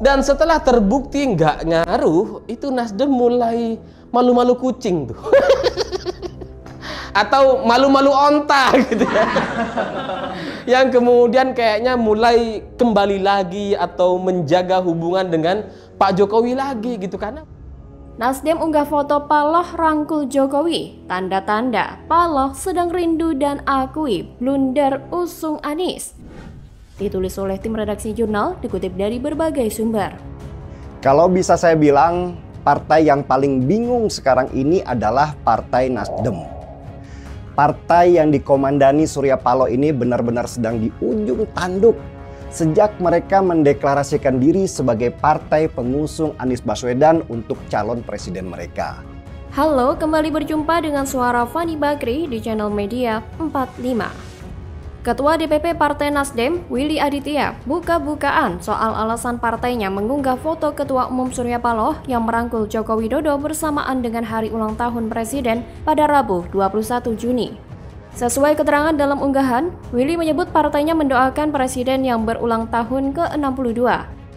Dan setelah terbukti nggak ngaruh, itu Nasdem mulai malu-malu kucing tuh. Atau malu-malu onta gitu ya. Yang kemudian kayaknya mulai kembali lagi atau menjaga hubungan dengan Pak Jokowi lagi gitu. Karena Nasdem unggah foto Paloh rangkul Jokowi, tanda-tanda Paloh sedang rindu dan akui blunder usung Anies. Ditulis oleh tim redaksi jurnal, dikutip dari berbagai sumber. Kalau bisa saya bilang, partai yang paling bingung sekarang ini adalah Partai Nasdem. Partai yang dikomandani Surya Paloh ini benar-benar sedang di ujung tanduk sejak mereka mendeklarasikan diri sebagai partai pengusung Anies Baswedan untuk calon presiden mereka. Halo, kembali berjumpa dengan suara Fani Bakri di channel Media 45. Ketua DPP Partai Nasdem, Willy Aditya, buka-bukaan soal alasan partainya mengunggah foto Ketua Umum Surya Paloh yang merangkul Joko Widodo bersamaan dengan hari ulang tahun Presiden pada Rabu 21 Juni. Sesuai keterangan dalam unggahan, Willy menyebut partainya mendoakan Presiden yang berulang tahun ke-62.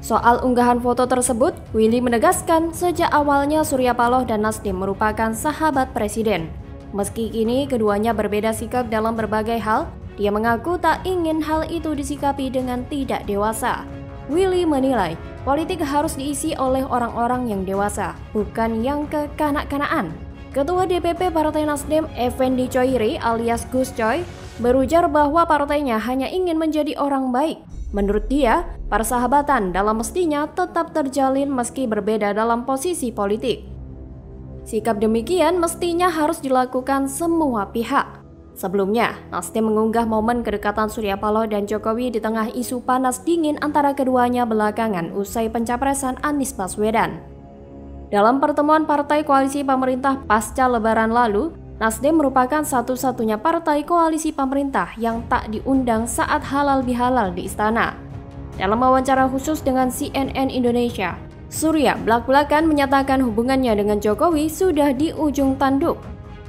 Soal unggahan foto tersebut, Willy menegaskan sejak awalnya Surya Paloh dan Nasdem merupakan sahabat Presiden. Meski kini keduanya berbeda sikap dalam berbagai hal, dia mengaku tak ingin hal itu disikapi dengan tidak dewasa. Willy menilai, politik harus diisi oleh orang-orang yang dewasa, bukan yang kekanak-kanakan. Ketua DPP Partai Nasdem, Effendi Choiri alias Gus Coy, berujar bahwa partainya hanya ingin menjadi orang baik. Menurut dia, persahabatan dalam mestinya tetap terjalin meski berbeda dalam posisi politik. Sikap demikian mestinya harus dilakukan semua pihak. Sebelumnya, Nasdem mengunggah momen kedekatan Surya Paloh dan Jokowi di tengah isu panas dingin antara keduanya belakangan usai pencapresan Anies Baswedan. Dalam pertemuan partai koalisi pemerintah pasca Lebaran lalu, Nasdem merupakan satu-satunya partai koalisi pemerintah yang tak diundang saat halal bihalal di istana. Dalam wawancara khusus dengan CNN Indonesia, Surya belak-belakan menyatakan hubungannya dengan Jokowi sudah di ujung tanduk.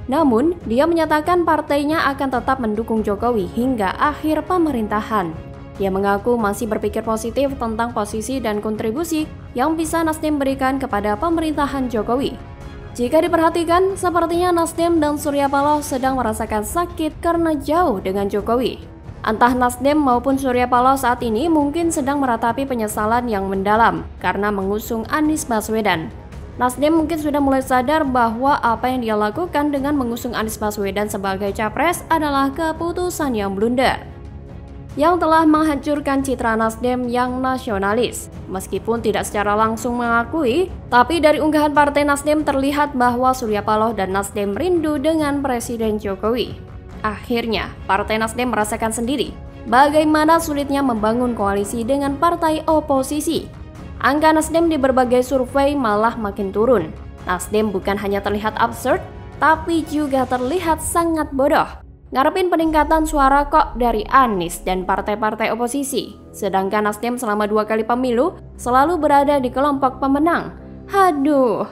Namun, dia menyatakan partainya akan tetap mendukung Jokowi hingga akhir pemerintahan. Dia mengaku masih berpikir positif tentang posisi dan kontribusi yang bisa Nasdem berikan kepada pemerintahan Jokowi. Jika diperhatikan, sepertinya Nasdem dan Surya Paloh sedang merasakan sakit karena jauh dengan Jokowi. Entah Nasdem maupun Surya Paloh saat ini mungkin sedang meratapi penyesalan yang mendalam karena mengusung Anies Baswedan. Nasdem mungkin sudah mulai sadar bahwa apa yang dia lakukan dengan mengusung Anies Baswedan sebagai capres adalah keputusan yang blunder, yang telah menghancurkan citra Nasdem yang nasionalis. Meskipun tidak secara langsung mengakui, tapi dari unggahan Partai Nasdem terlihat bahwa Surya Paloh dan Nasdem rindu dengan Presiden Jokowi. Akhirnya, Partai Nasdem merasakan sendiri bagaimana sulitnya membangun koalisi dengan partai oposisi. Angka Nasdem di berbagai survei malah makin turun. Nasdem bukan hanya terlihat absurd, tapi juga terlihat sangat bodoh. Ngarepin peningkatan suara kok dari Anies dan partai-partai oposisi. Sedangkan Nasdem selama 2 kali pemilu selalu berada di kelompok pemenang. Haduh,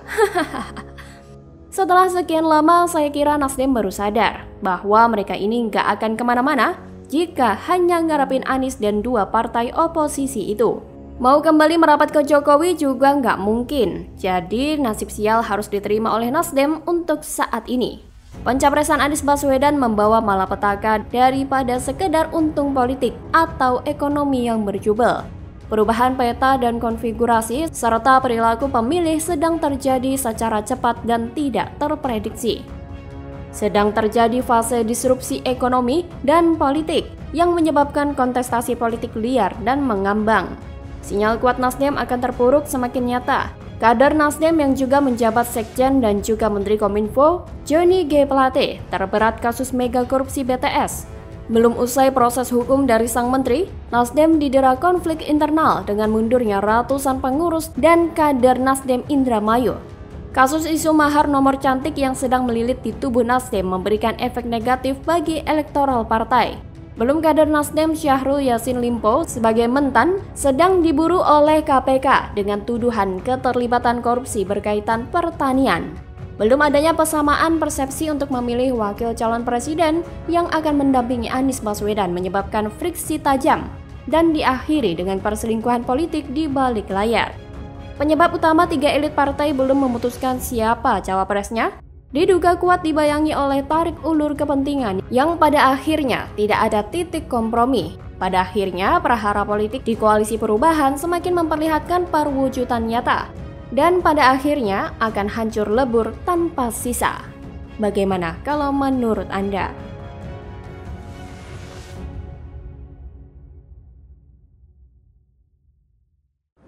Setelah sekian lama, saya kira Nasdem baru sadar bahwa mereka ini nggak akan kemana-mana jika hanya ngarepin Anies dan 2 partai oposisi itu. Mau kembali merapat ke Jokowi juga nggak mungkin, jadi nasib sial harus diterima oleh Nasdem untuk saat ini. Pencapresan Anies Baswedan membawa malapetaka daripada sekedar untung politik atau ekonomi yang berjubel. Perubahan peta dan konfigurasi serta perilaku pemilih sedang terjadi secara cepat dan tidak terprediksi. Sedang terjadi fase disrupsi ekonomi dan politik yang menyebabkan kontestasi politik liar dan mengambang. Sinyal kuat Nasdem akan terpuruk semakin nyata. Kader Nasdem yang juga menjabat Sekjen dan juga Menteri Kominfo, Johnny G. Plate, terberat kasus mega korupsi BTS. Belum usai proses hukum dari sang menteri, Nasdem didera konflik internal dengan mundurnya ratusan pengurus dan kader Nasdem Indramayu. Kasus isu mahar nomor cantik yang sedang melilit di tubuh Nasdem memberikan efek negatif bagi elektoral partai. Belum kader Nasdem Syahrul Yassin Limpo sebagai mentan sedang diburu oleh KPK dengan tuduhan keterlibatan korupsi berkaitan pertanian. Belum adanya persamaan persepsi untuk memilih wakil calon presiden yang akan mendampingi Anies Baswedan menyebabkan friksi tajam. dan diakhiri dengan perselingkuhan politik di balik layar. Penyebab utama 3 elit partai belum memutuskan siapa cawapresnya diduga kuat dibayangi oleh tarik ulur kepentingan yang pada akhirnya tidak ada titik kompromi. Pada akhirnya, prahara politik di Koalisi Perubahan semakin memperlihatkan perwujudan nyata dan pada akhirnya akan hancur lebur tanpa sisa. Bagaimana kalau menurut Anda?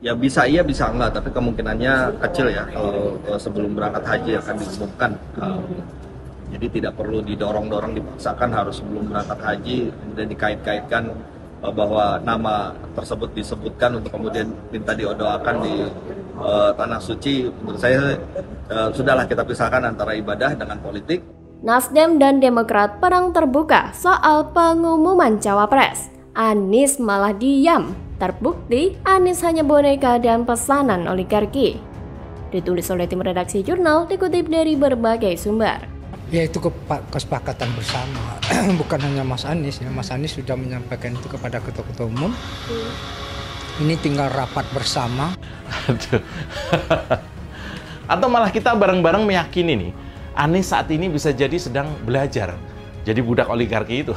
Ya bisa iya bisa enggak, tapi kemungkinannya kecil ya kalau sebelum berangkat haji akan diumumkan. Jadi tidak perlu didorong-dorong, dipaksakan harus sebelum berangkat haji kemudian dikait-kaitkan bahwa nama tersebut disebutkan untuk kemudian minta didoakan di tanah suci. Menurut saya sudahlah kita pisahkan antara ibadah dengan politik. Nasdem dan Demokrat perang terbuka soal pengumuman cawapres. Anies malah diam. Terbukti Anies hanya boneka dan pesanan oligarki. Ditulis oleh tim redaksi jurnal, dikutip dari berbagai sumber. Ya itu kesepakatan bersama, bukan hanya Mas Anies ya. Mas Anies sudah menyampaikan itu kepada ketua-ketua umum. Ini tinggal rapat bersama. Atau malah kita bareng-bareng meyakini nih, Anies saat ini bisa jadi sedang belajar jadi budak oligarki itu.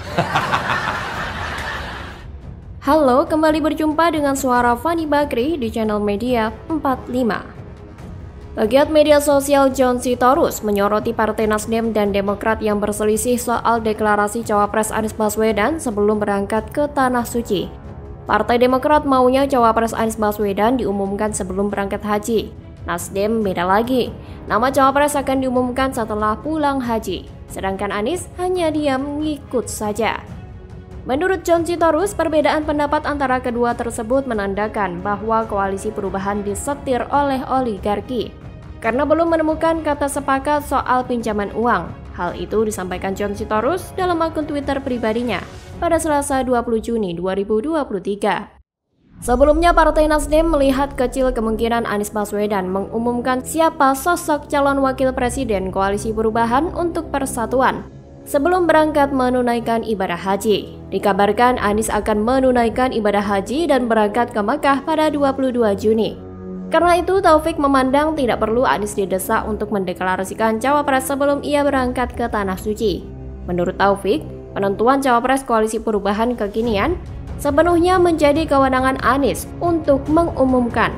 Halo, kembali berjumpa dengan suara Fani Bakri di channel Media 45. Pegiat media sosial John Sitorus menyoroti Partai Nasdem dan Demokrat yang berselisih soal deklarasi cawapres Anies Baswedan sebelum berangkat ke Tanah Suci. Partai Demokrat maunya cawapres Anies Baswedan diumumkan sebelum berangkat haji. Nasdem beda lagi, nama cawapres akan diumumkan setelah pulang haji. Sedangkan Anies hanya diam ngikut saja. Menurut John Sitorus, perbedaan pendapat antara kedua tersebut menandakan bahwa Koalisi Perubahan disetir oleh oligarki karena belum menemukan kata sepakat soal pinjaman uang. Hal itu disampaikan John Sitorus dalam akun Twitter pribadinya pada Selasa 20 Juni 2023. Sebelumnya, Partai Nasdem melihat kecil kemungkinan Anies Baswedan mengumumkan siapa sosok calon wakil presiden Koalisi Perubahan untuk Persatuan sebelum berangkat menunaikan ibadah haji. Dikabarkan Anies akan menunaikan ibadah haji dan berangkat ke Makkah pada 22 Juni. Karena itu, Taufik memandang tidak perlu Anies didesak untuk mendeklarasikan cawapres sebelum ia berangkat ke Tanah Suci. Menurut Taufik, penentuan cawapres Koalisi Perubahan kekinian sepenuhnya menjadi kewenangan Anies untuk mengumumkan.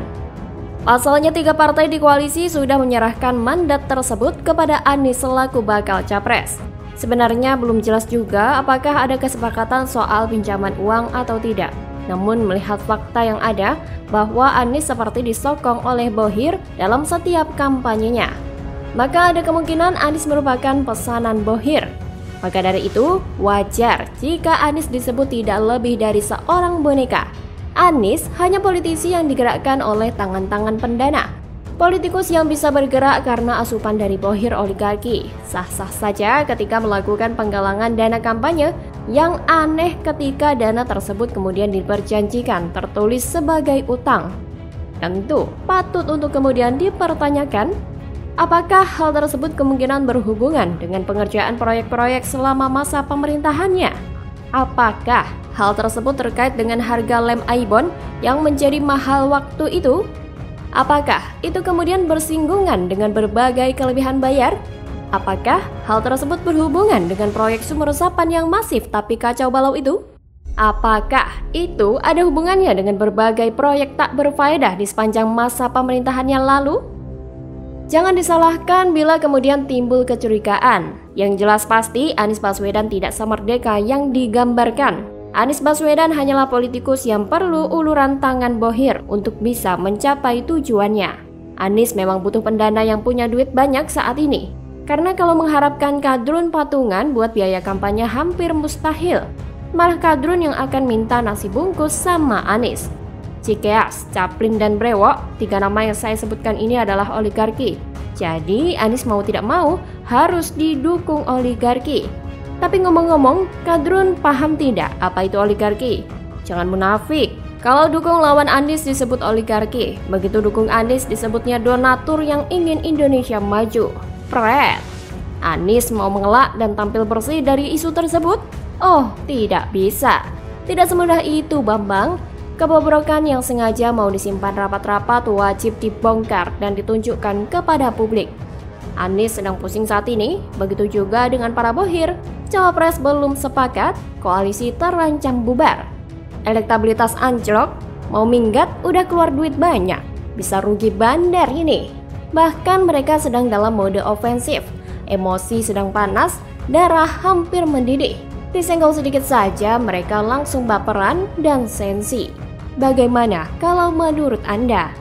Pasalnya, 3 partai di koalisi sudah menyerahkan mandat tersebut kepada Anies selaku bakal capres. Sebenarnya belum jelas juga apakah ada kesepakatan soal pinjaman uang atau tidak. Namun melihat fakta yang ada bahwa Anies seperti disokong oleh Bohir dalam setiap kampanyenya, maka ada kemungkinan Anies merupakan pesanan Bohir. Maka dari itu, wajar jika Anies disebut tidak lebih dari seorang boneka. Anies hanya politisi yang digerakkan oleh tangan-tangan pendana. Politikus yang bisa bergerak karena asupan dari Bohir oligarki. Sah-sah saja ketika melakukan penggalangan dana kampanye, yang aneh ketika dana tersebut kemudian diperjanjikan tertulis sebagai utang. Tentu patut untuk kemudian dipertanyakan, apakah hal tersebut kemungkinan berhubungan dengan pengerjaan proyek-proyek selama masa pemerintahannya? Apakah hal tersebut terkait dengan harga lem Aibon yang menjadi mahal waktu itu? Apakah itu kemudian bersinggungan dengan berbagai kelebihan bayar? Apakah hal tersebut berhubungan dengan proyek sumur resapan yang masif tapi kacau balau itu? Apakah itu ada hubungannya dengan berbagai proyek tak berfaedah di sepanjang masa pemerintahannya lalu? Jangan disalahkan bila kemudian timbul kecurigaan. Yang jelas pasti Anies Baswedan tidak semerdeka yang digambarkan. Anies Baswedan hanyalah politikus yang perlu uluran tangan Bohir untuk bisa mencapai tujuannya. Anies memang butuh pendana yang punya duit banyak saat ini. Karena kalau mengharapkan kadrun patungan buat biaya kampanye hampir mustahil. Malah kadrun yang akan minta nasi bungkus sama Anies. Cikeas, Caplin, dan Brewok, 3 nama yang saya sebutkan ini adalah oligarki. Jadi Anies mau tidak mau harus didukung oligarki. Tapi ngomong-ngomong, kadrun paham tidak apa itu oligarki? Jangan munafik. Kalau dukung lawan Anies disebut oligarki, begitu dukung Anies disebutnya donatur yang ingin Indonesia maju. Pret. Anies mau mengelak dan tampil bersih dari isu tersebut? Oh, tidak bisa. Tidak semudah itu, Bambang. Kebobrokan yang sengaja mau disimpan rapat-rapat wajib dibongkar dan ditunjukkan kepada publik. Anies sedang pusing saat ini, begitu juga dengan para bohir. Cawapres belum sepakat, koalisi terancam bubar. Elektabilitas anjlok, mau minggat udah keluar duit banyak, bisa rugi bandar ini. Bahkan mereka sedang dalam mode ofensif, emosi sedang panas, darah hampir mendidih. Disenggol sedikit saja mereka langsung baperan dan sensi. Bagaimana kalau menurut Anda?